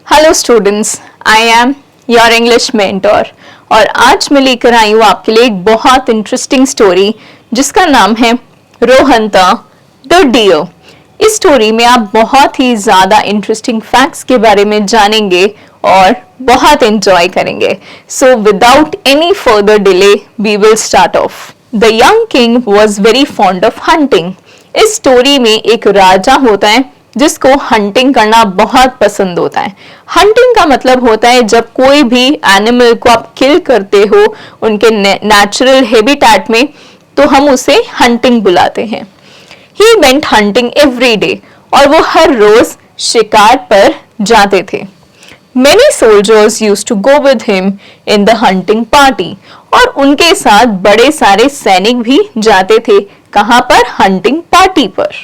Hello students, I am your English mentor और आज मैं लेकर आई हूँ आपके लिए एक बहुत इंटरेस्टिंग स्टोरी जिसका नाम है रोहंता द डियर। इस स्टोरी में आप बहुत ही ज्यादा इंटरेस्टिंग फैक्ट्स के बारे में जानेंगे और बहुत एंजॉय करेंगे। So without any further delay we will start off. The young king was very fond of hunting. इस स्टोरी में एक राजा होता है जिसको हंटिंग करना बहुत पसंद होता है। हंटिंग का मतलब होता है जब कोई भी एनिमल को आप किल करते हो उनके नेचुरल हैबिटेट में, तो हम उसे हंटिंग बुलाते हैं। He went hunting every day, और वो हर रोज शिकार पर जाते थे। Many soldiers used to go with him in the hunting party, और उनके साथ बड़े सारे सैनिक भी जाते थे। कहां पर? हंटिंग पार्टी पर।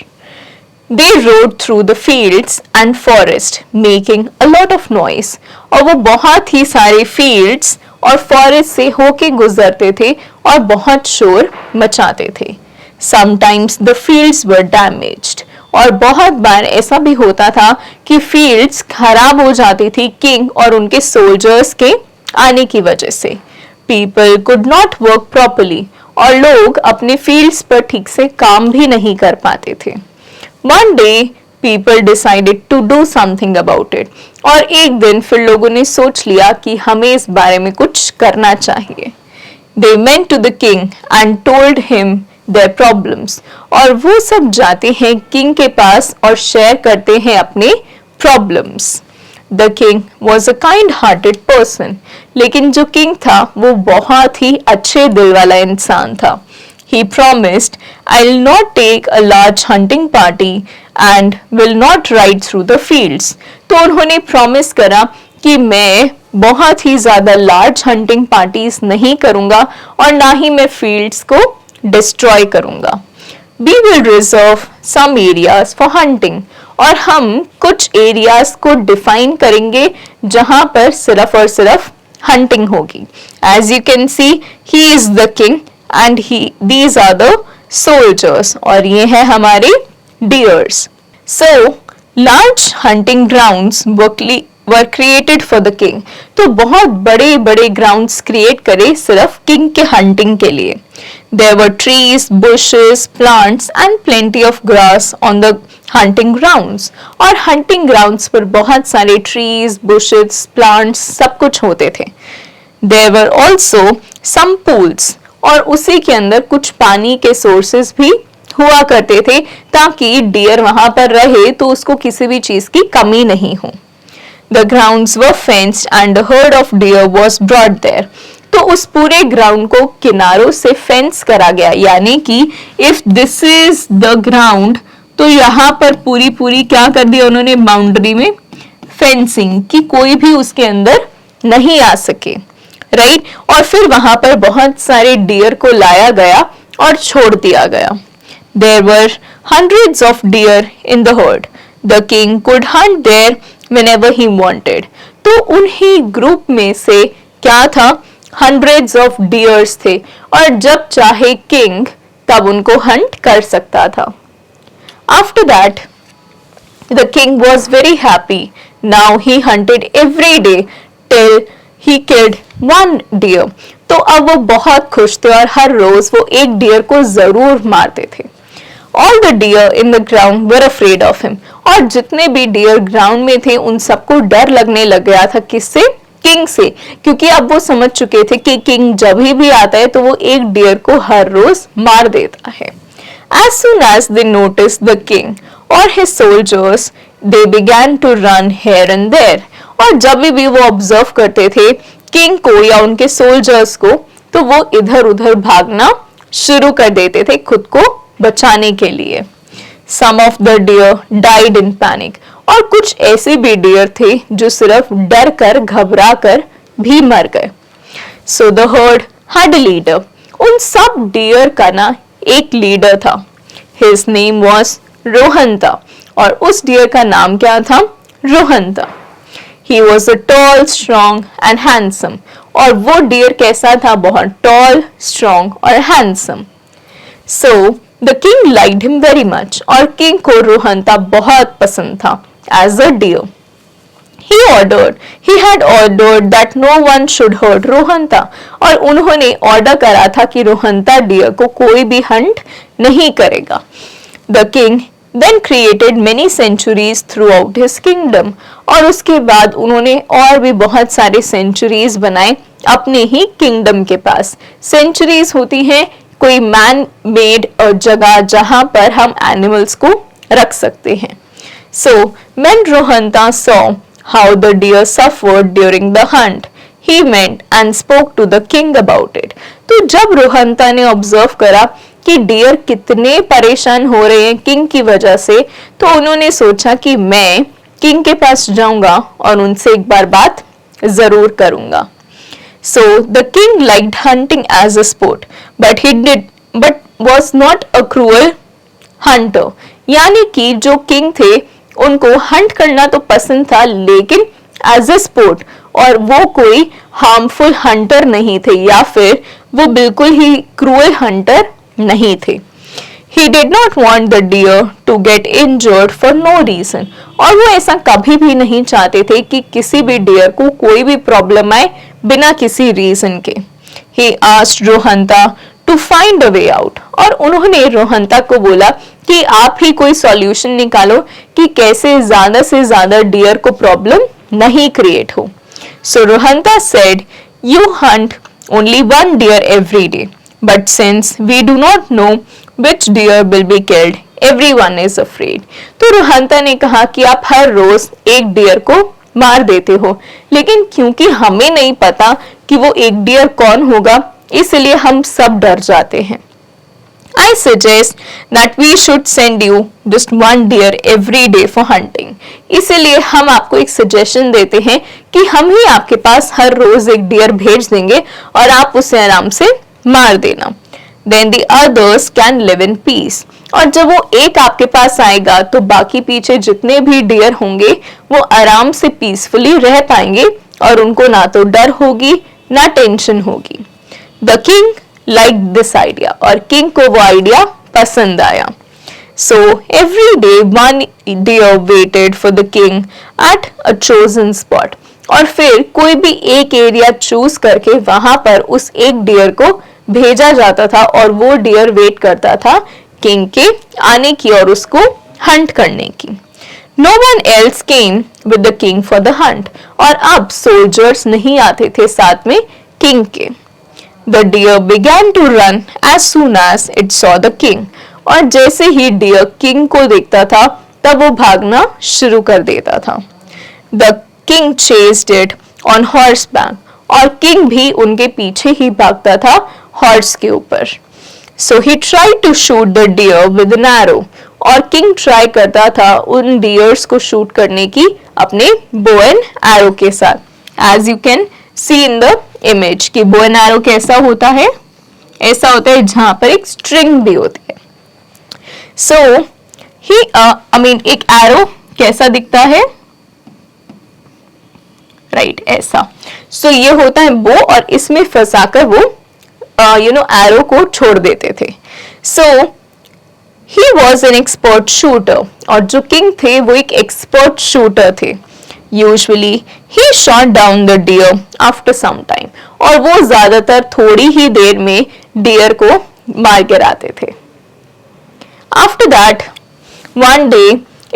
They rode through the fields and forest, making a lot of noise. और वो बहुत ही सारे fields और forest से होके गुजरते थे और बहुत शोर मचाते थे। Sometimes the fields were damaged. और बहुत बार ऐसा भी होता था कि fields खराब हो जाती थी किंग और उनके soldiers के आने की वजह से। People could not work properly. और लोग अपने fields पर ठीक से काम भी नहीं कर पाते थे। One day people decided to do something about it. और एक दिन फिर लोगों ने सोच लिया कि हमें इस बारे में कुछ करना चाहिए। They went to the king and told him their problems. और वो सब जाते हैं किंग के पास और शेयर करते हैं अपने problems. The king was a kind-hearted person. लेकिन जो किंग था वो बहुत ही अच्छे दिल वाला इंसान था। He promised, I'll not take a large hunting party and will not ride through the fields. तो उन्होंने प्रॉमिस करा कि मैं बहुत ही ज्यादा लार्ज हंटिंग पार्टीज नहीं करूंगा और ना ही मैं फील्ड्स को डिस्ट्रॉय करूंगा। We will reserve some areas for hunting. और हम कुछ एरियाज को डिफाइन करेंगे जहां पर सिर्फ और सिर्फ हंटिंग होगी। As you can see, he is the king and these are the soldiers, और ये है हमारे deers. So large hunting grounds were created for the king. तो बहुत बड़े बड़े grounds create करे सिर्फ king के hunting के लिए। There were trees, bushes, plants and plenty of grass on the hunting grounds. और hunting grounds पर बहुत सारे trees, bushes, plants सब कुछ होते थे। There were also some pools. और उसी के अंदर कुछ पानी के सोर्सेस भी हुआ करते थे ताकि डियर वहां पर रहे तो उसको किसी भी चीज की कमी नहीं हो। The grounds were fenced and a herd of deer was brought there. तो उस पूरे ग्राउंड को किनारों से फेंस करा गया, यानी कि if this is the ground तो यहाँ पर पूरी पूरी क्या कर दिया उन्होंने, बाउंड्री में फेंसिंग, कि कोई भी उसके अंदर नहीं आ सके, राइट। और फिर वहां पर बहुत सारे डियर को लाया गया और छोड़ दिया गया। There were hundreds of deer in the herd. The king could hunt there whenever he wanted. तो उन्हीं ग्रुप में से क्या था, hundreds of deers थे और जब चाहे किंग तब उनको हंट कर सकता था। After that, the king was very happy. Now he hunted every day till he killed one deer. तो अब वो बहुत खुश थे और हर रोज वो एक डियर को जरूर मारते थे। All the deer in the ground were afraid of him. और जितने भी डियर ग्राउंड में थे उन सबको डर लगने लग गया था, किससे? किंग से, क्योंकि अब वो समझ चुके थे कि किंग जब भी आता है तो वो एक डियर को हर रोज मार देता है। As soon as they noticed the king or his soldiers, they began to run here and there. और जब भी वो ऑब्जर्व करते थे किंग को या उनके सोल्जर्स को, तो वो इधर उधर भागना शुरू कर देते थे खुद को बचाने के लिए। Some of the deer died in panic. और कुछ ऐसे भी डियर थे जो सिर्फ डर कर घबरा कर भी मर गए। So the herd had a leader. उन सब डियर का ना एक लीडर था। His name was रोहंता, और उस डियर का नाम क्या था? रोहंता। He was a tall, strong and handsome. और वो डियर कैसा था? बहुत tall, strong और handsome. So the king liked him very much. और किंग को रोहंता बहुत पसंद था as a deer. He he had ordered that no one should hurt रोहंता, और उन्होंने ऑर्डर करा था कि रोहंता डियर को कोई भी हंट नहीं करेगा. The king then created many sanctuaries throughout his kingdom, और उसके बाद उन्होंने और भी बहुत सारे सेंचुरीज बनाए अपने ही किंगडम के पास. सेंचुरीज होती हैं कोई मैन मेड जगह जहां पर हम एनिमल्स को रख सकते हैं. So when Rohanta saw how the deer suffered during the hunt, he went and spoke to the king about it. तो जब रोहंता ने ऑब्जर्व करा कि डियर कितने परेशान हो रहे हैं किंग की वजह से, तो उन्होंने सोचा कि मैं किंग के पास जाऊंगा और उनसे एक बार बात जरूर करूंगा. So the king liked hunting as a sport, but was not a cruel hunter. यानी कि जो किंग थे उनको हंट करना तो पसंद था, लेकिन एज अ स्पोर्ट, और वो कोई हार्मफुल हंटर नहीं थे या फिर वो बिल्कुल ही क्रूअल हंटर नहीं थे. He did not want the deer to get injured for no reason. और वो ऐसा कभी भी नहीं चाहते थे कि किसी भी डियर को कोई भी प्रॉब्लम आए बिना किसी रीजन के. He asked रोहंता to find a way out. और उन्होंने रोहंता को बोला कि आप ही कोई सॉल्यूशन निकालो कि कैसे ज्यादा से ज्यादा डियर को प्रॉब्लम नहीं क्रिएट हो. So रोहंता said, you hunt only one deer every day, but since we do not know which deer will be killed, everyone is afraid. तो रोहंता ने कहा कि आप हर रोज एक डियर को मार देते हो, लेकिन क्योंकि हमें नहीं पता कि वो एक डियर कौन होगा, इसलिए हम सब डर जाते हैं. I suggest that we should send you just one deer every day for hunting. इसलिए हम आपको एक सजेशन देते हैं कि हम ही आपके पास हर रोज एक डियर भेज देंगे और आप उसे आराम से मार देना. Then the others can live in peace. और जब वो एक आपके पास आएगा तो बाकी पीछे जितने भी डियर होंगे वो आराम से पीसफुली रह पाएंगे और उनको ना तो डर होगी ना टेंशन होगी. The king liked this idea, और किंग को वो आइडिया पसंद आया. So every day one deer waited for the king at a chosen spot. और फिर कोई भी एक एरिया चूज करके वहां पर उस एक डियर को भेजा जाता था और वो डियर वेट करता था किंग के आने की और उसको हंट करने की. No one else came with the king for the hunt. और अब सोल्जर्स नहीं आते थे साथ में किंग के. The deer began to run as soon as it saw the king. और जैसे ही डियर किंग को देखता था तब वो भागना शुरू कर देता था. The king chased it on horseback. और किंग भी उनके पीछे ही भागता था हॉर्स के ऊपर. So he tried to shoot the deer with an arrow. और किंग ट्राई करता था उन डियर्स को शूट करने की अपने बो एंड एरो के साथ. As you can see in the image कि बो एंड एरो कैसा होता है, ऐसा होता है जहां पर एक स्ट्रिंग भी होती है. So एक एरो कैसा दिखता है, राइट ऐसा. सो ये होता है बो और इसमें फंसाकर वो एरो को छोड़ देते थे. So he was an expert shooter. और जो किंग थे वो एक एक्सपर्ट शूटर थे. Usually he shot down the deer after some time. और वो ज्यादातर थोड़ी ही देर में डियर को मार गिराते थे. After that one day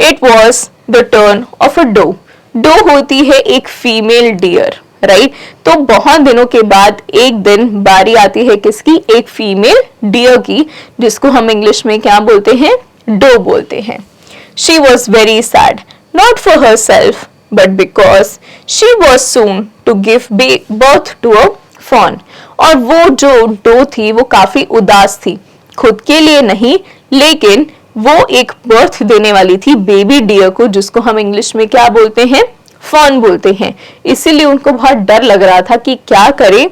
it was the turn of a doe. Doe होती है एक फीमेल डियर, राइट. तो बहुत दिनों के बाद एक दिन बारी आती है किसकी, एक फीमेल डियर की, जिसको हम इंग्लिश में क्या बोलते हैं, डो बोलते हैं. She was very sad, not for herself but because she was soon to give birth to a fawn. और वो जो डो थी वो काफी उदास थी, खुद के लिए नहीं लेकिन वो एक बर्थ देने वाली थी बेबी डियर को, जिसको हम इंग्लिश में क्या बोलते हैं, फॉन बोलते हैं. इसीलिए उनको बहुत डर लग रहा था कि क्या करे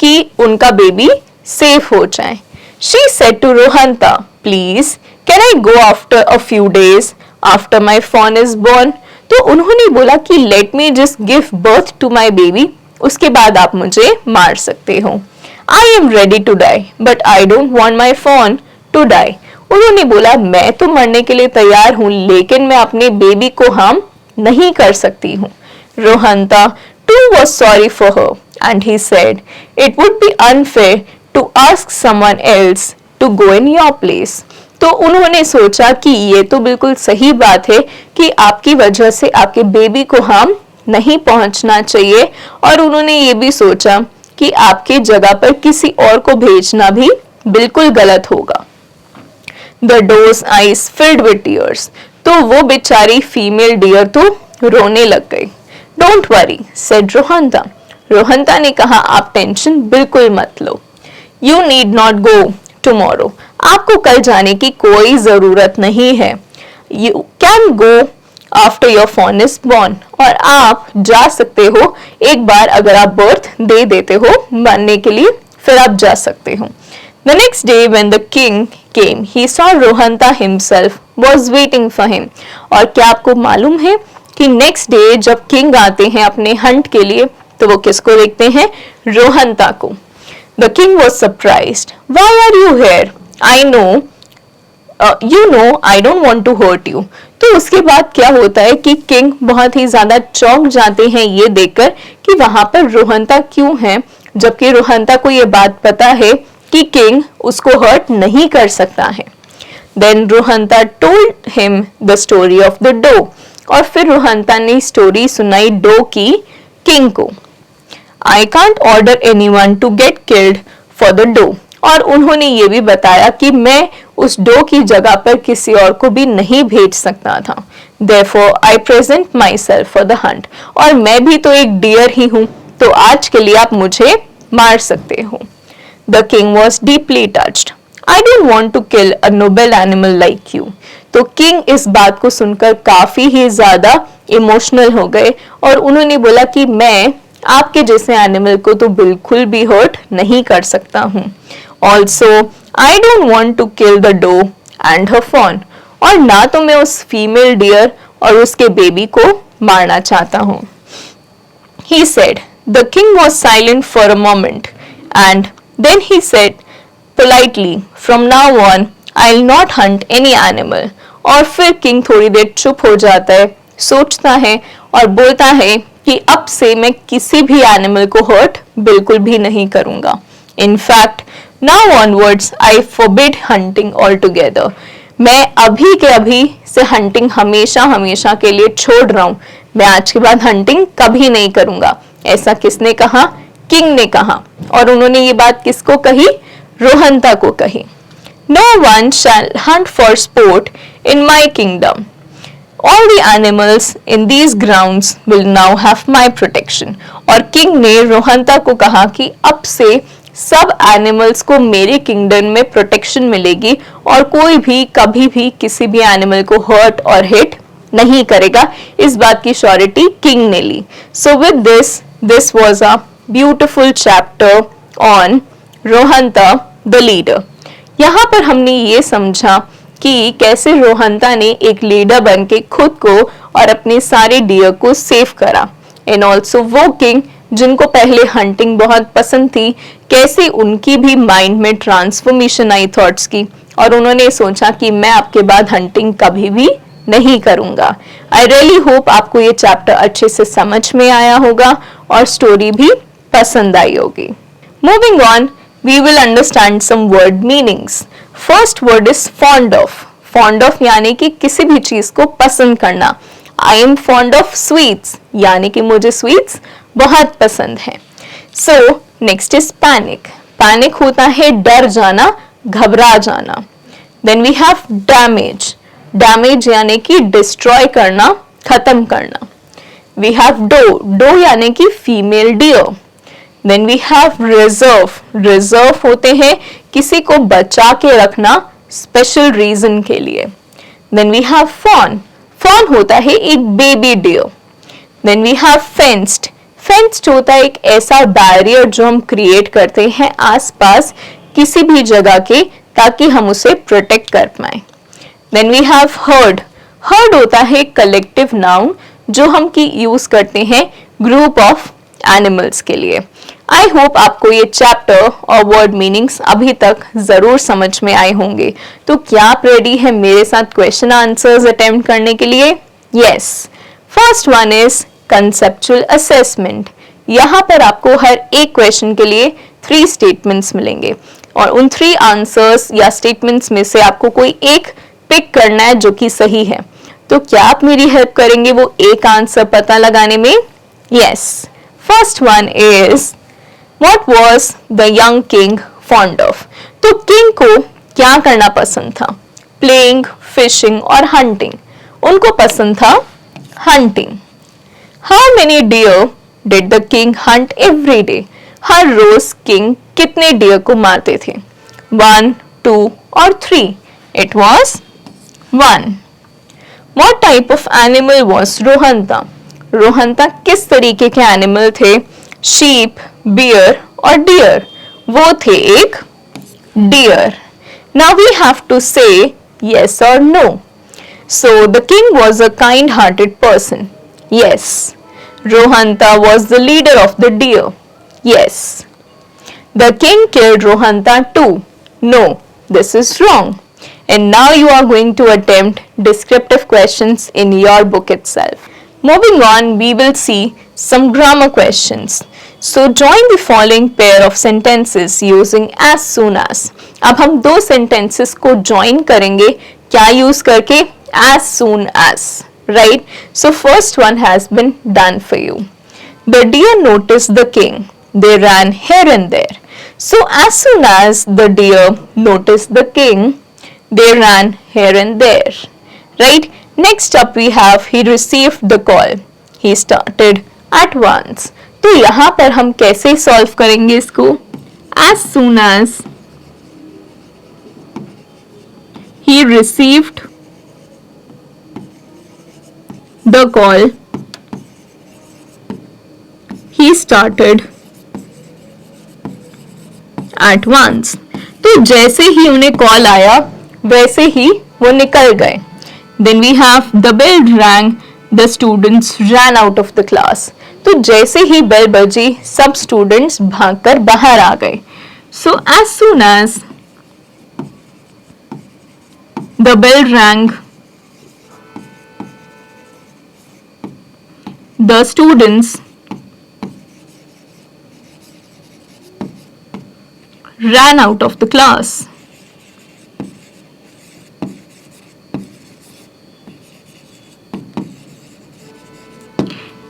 कि उनका बेबी सेफ हो जाए. She said to Rohanta, please can I go after a few days after my fawn is born. तो उन्होंने बोला कि let me just give birth to my baby, उसके बाद आप मुझे मार सकते हो. I am ready to die but I don't want my fawn to die. उन्होंने बोला मैं तो मरने के लिए तैयार हूं लेकिन मैं अपने बेबी को हार्म नहीं कर सकती हूँ. Rohanta too was sorry for her and he said, "It would be unfair to ask someone else to go in your place." तो उन्होंने सोचा कि ये तो बिल्कुल सही बात है कि आपकी वजह से आपके बेबी को हार्म नहीं पहुंचना चाहिए, और उन्होंने ये भी सोचा कि आपके जगह पर किसी और को भेजना भी बिल्कुल गलत होगा। The doe's eyes filled with tears. तो वो बेचारी फीमेल डियर तो रोने लग गई। Don't worry, said Rohanta. रोहंता ने कहा, आप टेंशन बिल्कुल मत लो। You need not go tomorrow. आपको कल जाने की कोई जरूरत नहीं है। You can go after your fawn is born. और आप जा सकते हो एक बार अगर आप बर्थ दे देते हो बनने के लिए, फिर आप जा सकते हो। The next day when the king came, he saw Rohanta himself was waiting for him. और क्या आपको मालूम है कि नेक्स्ट डे जब किंग आते हैं अपने हंट के लिए तो वो किसको देखते हैं? रोहंता को। The king was surprised. Why are you here? I know, you know I don't want to hurt you. तो उसके बाद क्या होता है कि किंग बहुत ही ज्यादा चौंक जाते हैं ये देखकर कि वहां पर रोहंता क्यों है, जबकि रोहंता को ये बात पता है कि किंग उसको हर्ट नहीं कर सकता है। Then रोहंता told him the story of the doe. और फिर रोहंता ने स्टोरी सुनाई डो की किंग को। I can't order anyone to get killed for the doe. और उन्होंने ये भी बताया कि मैं उस डो की जगह पर किसी और को भी नहीं भेज सकता था। Therefore I present myself for the hunt. और मैं भी तो एक डियर ही हूँ, तो आज के लिए आप मुझे मार सकते हो। The king was deeply touched. I don't want to kill a noble animal like you. तो किंग इस बात को सुनकर काफी ही ज्यादा इमोशनल हो गए और उन्होंने बोला कि मैं आपके जैसे एनिमल को तो बिल्कुल भी हर्ट नहीं कर सकता हूँ। Also, I don't want to kill the doe and her fawn. और ना तो मैं उस फीमेल डियर और उसके बेबी को मारना चाहता हूँ। He said. The king was silent for a moment and then he said politely, "From now on, I'll not hunt any animal." और फिर किंग थोड़ी देर चुप हो जाता है, सोचता है और बोलता है कि अब से मैं किसी भी एनिमल को हर्ट बिल्कुल भी नहीं करूंगा। In fact, now onwards I forbid hunting altogether. मैं अभी के अभी से हंटिंग हमेशा हमेशा के लिए छोड़ रहा हूँ। मैं आज के बाद हंटिंग कभी नहीं करूंगा। ऐसा किसने कहा? किंग ने कहा। और उन्होंने ये बात किसको कही? रोहंता को कही। No one shall hunt for sport in my kingdom. All the animals in these grounds will now have my protection. और किंग ने रोहंता को कहा कि अब से सब एनिमल्स को मेरे किंगडम में प्रोटेक्शन मिलेगी और कोई भी कभी भी किसी भी एनिमल को हर्ट और हिट नहीं करेगा। इस बात की श्योरिटी किंग ने ली। So with this was a beautiful chapter on Rohanta the leader. यहाँ पर हमने ये समझा कि कैसे रोहंता ने एक लीडर बन के खुद को और अपने सारे डियर को सेव करा। एंड ऑल्सो वो किंग जिनको पहले हंटिंग बहुत पसंद थी, कैसे उनकी भी माइंड में ट्रांसफॉर्मेशन आई थॉट्स की और उन्होंने सोचा कि मैं आपके बाद हंटिंग कभी भी नहीं करूंगा। आई रियली होप आपको ये चैप्टर अच्छे से समझ में आया होगा और स्टोरी भी पसंद आई होगी। Moving on, we will understand some word meanings. First word is fond of. Fond of यानी कि किसी भी चीज को पसंद करना। I am fond of sweets यानी कि मुझे sweets बहुत पसंद है। So next is panic. Panic होता है डर जाना, घबरा जाना। Then we have damage. Damage यानी कि destroy करना, खत्म करना। We have doe. Doe यानी कि female deer. Then we have reserve. Reserve होते हैं किसी को बचा के रखना special reason के लिए। Then we have fawn. Fawn होता है एक baby deer. Then we have fenced. Fenced होता है एक ऐसा बैरियर जो हम क्रिएट करते हैं आसपास किसी भी जगह के ताकि हम उसे प्रोटेक्ट कर पाए। Then we have herd. Herd होता है कलेक्टिव नाउन जो हम की यूज करते हैं ग्रुप ऑफ एनिमल्स के लिए। आई होप आपको ये चैप्टर और वर्ड मीनिंग्स अभी तक जरूर समझ में आए होंगे। तो क्या आप रेडी है मेरे साथ क्वेश्चन आंसर्स अटेम्प्ट करने के लिए? Yes. First one is conceptual assessment. यहाँ पर आपको हर एक क्वेश्चन के लिए 3 स्टेटमेंट्स मिलेंगे और उन 3 आंसर्स या स्टेटमेंट्स में से आपको कोई एक पिक करना है जो कि सही है। तो क्या आप मेरी हेल्प करेंगे वो एक आंसर पता लगाने में? Yes. First one is what was the young king fond of? तो किंग को क्या करना पसंद था? प्लेइंग, फिशिंग और हंटिंग। उनको पसंद था hunting. How many deer did the king hunt every day? हर रोज किंग कितने डियर को मारते थे? 1, 2 और 3? It was 1. What type of animal was Rohanta? Rohanta किस तरीके के एनिमल थे? शीप, बियर और डियर? वो थे एक dear. Now we have to say yes or no. So the king was a kind-hearted person. Yes. Rohanta was the leader of the deer. Yes. The king killed Rohanta too. No, this is wrong. And now you are going to attempt descriptive questions in your book itself. Moving on, we will see some grammar questions. So join the following pair of sentences using as soon as. अब हम 2 sentences को join करेंगे क्या use करके? As soon as. Right? So first one has been done for you. The deer noticed the king. They ran here and there. So as soon as the deer noticed the king, they ran here and there. Right? Next up we have he received the call. He started at once. तो यहाँ पर हम कैसे solve करेंगे इसको? As soon as he received the call, he started at once. तो जैसे ही उन्हें कॉल आया वैसे ही वो निकल गए। Then we have the bell rang, the students ran out of the class. तो जैसे ही बेल बजी सब स्टूडेंट्स भागकर बाहर आ गए। So as soon as the bell rang, the students ran out of the class.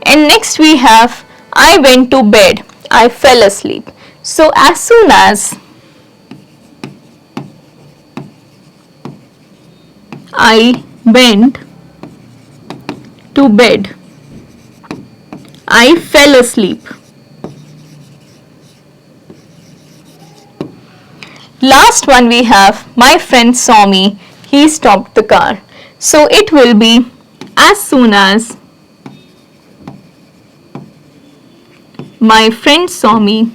And next we have I went to bed, I fell asleep. So as soon as I went to bed, I fell asleep. Last one we have my friend saw me, he stopped the car. So it will be as soon as my friend saw me,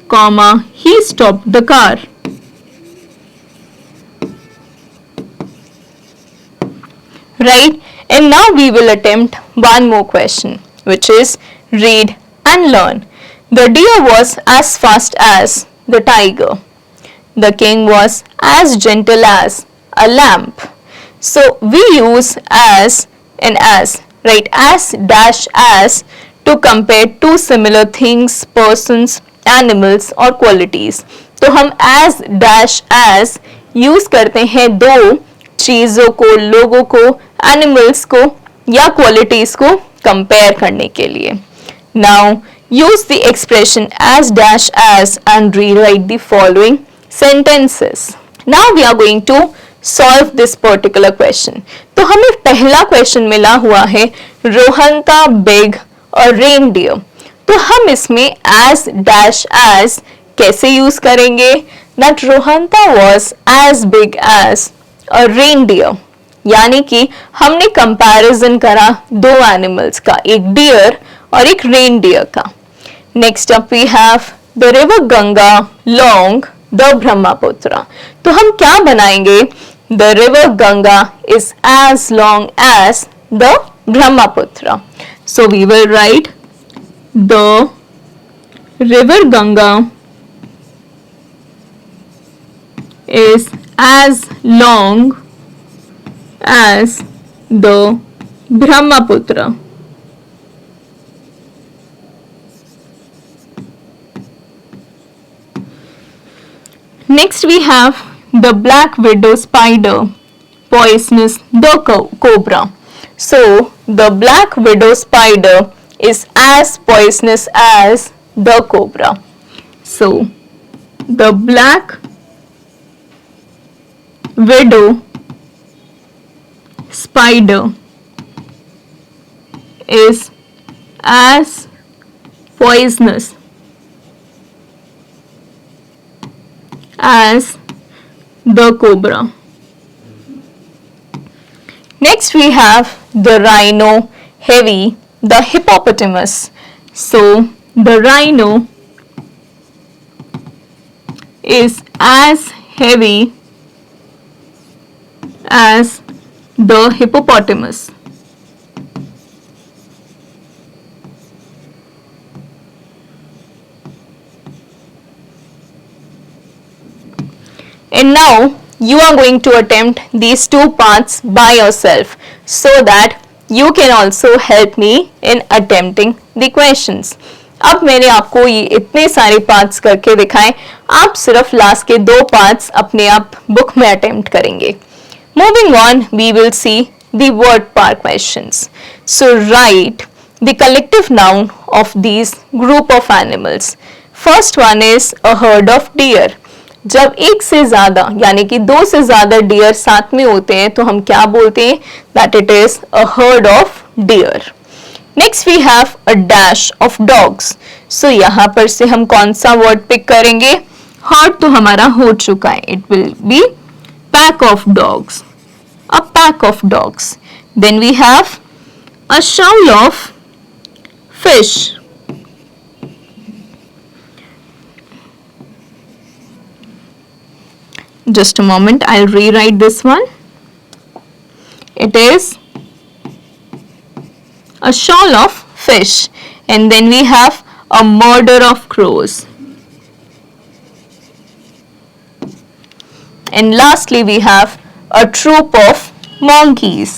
comma, he stopped the car. Right? And now we will attempt one more question, which is read and learn. The deer was as fast as the tiger. The king was as gentle as a lamb. So we use as and as, right? As dash as to compare two similar things, persons, animals or qualities. तो हम as dash as use करते हैं दो चीजों को, लोगों को, animals को या क्वालिटीज को कंपेयर करने के लिए. Now use the expression as dash as and rewrite the following sentences. Now we are going to solve this particular question. तो हमें पहला क्वेश्चन मिला हुआ है रोहंता बिग और रेनडियर. तो हम इसमें as dash as कैसे यूज करेंगे? That रोहंता was as big as a reindeer. यानी कि हमने कंपैरिजन करा दो एनिमल्स का, एक डियर और एक रेनडियर का. Next up we have the river Ganga long the Brahmaputra. तो हम क्या बनाएंगे? The river Ganga is as long as the Brahmaputra. So we will write the river Ganga is as long as the Brahmaputra. Next we have the black widow spider, poisonous the cobra. So the black widow spider is as poisonous as the cobra. So the black widow spider is as poisonous as the cobra. Next we have the rhino heavy, the hippopotamus. So the rhino is as heavy as the hippopotamus. And now you are going to attempt these two parts by yourself so that you can also help me in attempting the questions. अब मैंने आपको ये इतने सारे parts करके दिखाए, आप सिर्फ लास्ट के दो पार्ट्स अपने आप बुक में अटेम्प्ट करेंगे. Moving on, we will see the word par questions. So write the collective noun of these group of animals. First one is a herd of deer. जब एक से ज्यादा यानी कि दो से ज्यादा डियर साथ में होते हैं तो हम क्या बोलते हैं? That it is a herd of deer. Next we have a dash of dogs. So यहाँ पर से हम कौन सा वर्ड पिक करेंगे? हर्ड तो हमारा हो चुका है, it will be pack of dogs. A pack of dogs. Then we have a shoal of fish. Just a moment, I'll rewrite this one. It is a shoal of fish. And then we have a murder of crows. And lastly, we have a troop of monkeys.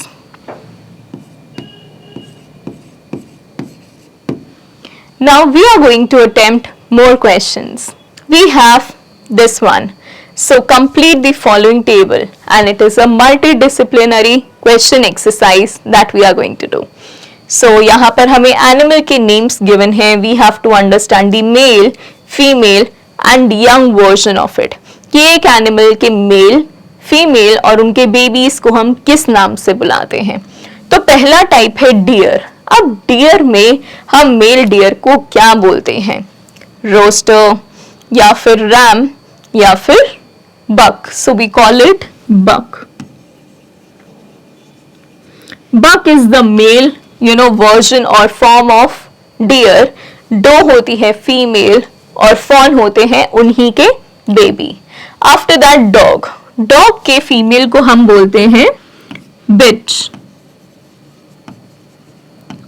Now we are going to attempt more questions. We have this one. So complete the following table, and it is a multidisciplinary question exercise that we are going to do. So यहाँ पर हमें animal के names given हैं. We have to understand the male, female and young version of it. कि एक animal के male, female और उनके babies को हम किस नाम से बुलाते हैं. तो पहला टाइप है deer. अब deer में हम male deer को क्या बोलते हैं? Rooster या फिर ram या फिर buck. So we call it buck. Buck is the male, version or form of deer. Doe होती है female और fawn होते हैं उन्हीं के baby. After that dog. Dog के female को हम बोलते हैं bitch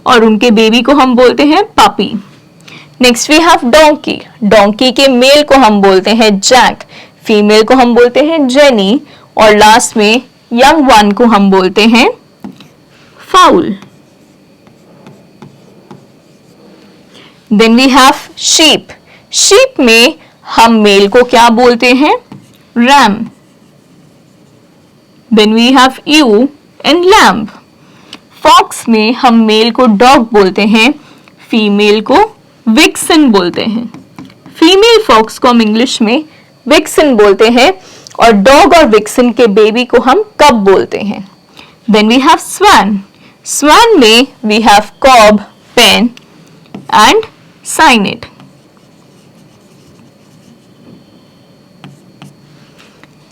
और उनके baby को हम बोलते हैं puppy. Next we have donkey. Donkey के male को हम बोलते हैं jack. फीमेल को हम बोलते हैं जेनी और लास्ट में यंग वन को हम बोलते हैं fowl. Then we have sheep. Sheep में हम मेल को क्या बोलते हैं? Ram. Then we have ewe and lamb. Fox में हम मेल को डॉग बोलते हैं, फीमेल को विक्सन बोलते हैं. फीमेल फॉक्स को हम इंग्लिश में विक्सन बोलते हैं और डॉग और विक्सन के बेबी को हम कब बोलते हैं? Then we have swan. Swan में we have cob, pen and cygnet.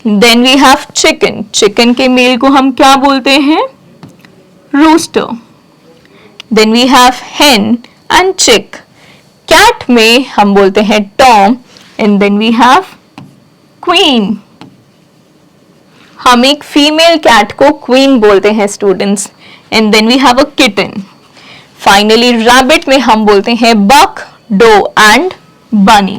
Then we have chicken. Chicken के मेल को हम क्या बोलते हैं? Rooster. Then we have hen and chick. Cat में हम बोलते हैं tom and then we have queen. हम एक फीमेल कैट को क्वीन बोलते हैं students. And then we have a kitten. Finally rabbit में हम बोलते हैं बक, डो एंड बनी.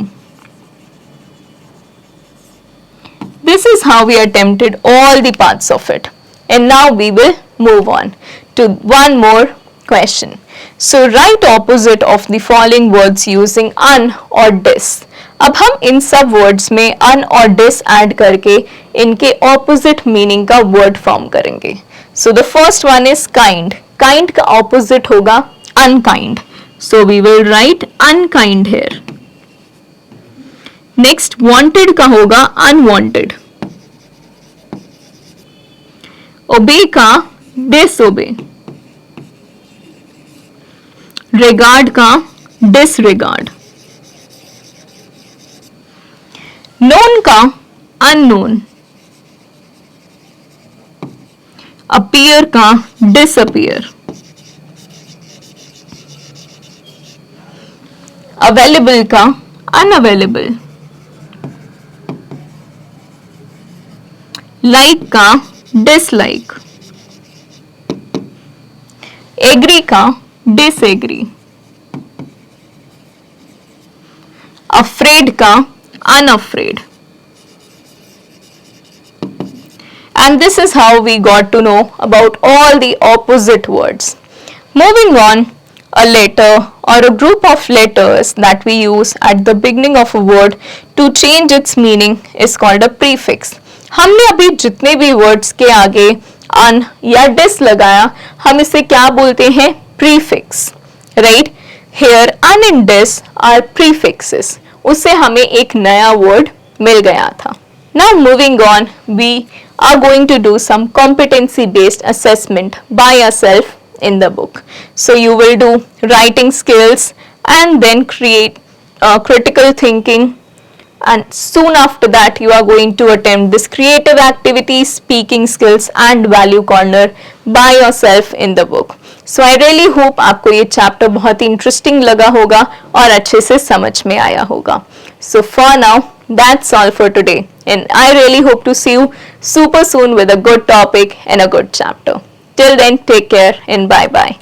This is how we attempted all the parts of it. And now we will move on to one more question. So write opposite of the following words using un or dis. अब हम इन सब words में अन और dish add करके इनके opposite meaning का word form करेंगे. So the first one is kind. Kind का ऑपोजिट होगा unkind. So we will write unkind here. Next wanted का होगा अनवांटेड. ओबे का डिसओबे. रिगार्ड का डिसरिगार्ड. नोन का अननोन. अपीयर का डिसअपीयर. अवेलेबल का अनअवेलेबल. लाइक का डिसलाइक. एग्री का डिसएग्री. अफ्रेड का unafraid. And this is how we got to know about all the opposite words. Moving on, a letter or a group of letters that we use at the beginning of a word to change its meaning is called a prefix. हमने अभी जितने भी words के आगे un या dis लगाया, हम इसे क्या बोलते हैं? Prefix. Right? Here un and dis are prefixes. उससे हमें एक नया वर्ड मिल गया था. Now moving on, we are going to do some competency based assessment by yourself in the book. So you will do writing skills and then create critical thinking, and soon after that you are going to attempt this creative activity, speaking skills and value corner by yourself in the book. So I really hope आपको ये chapter बहुत ही interesting लगा होगा और अच्छे से समझ में आया होगा. So for now, that's all for today, and I really hope to see you super soon with a good topic and a good chapter. Till then, take care and bye bye.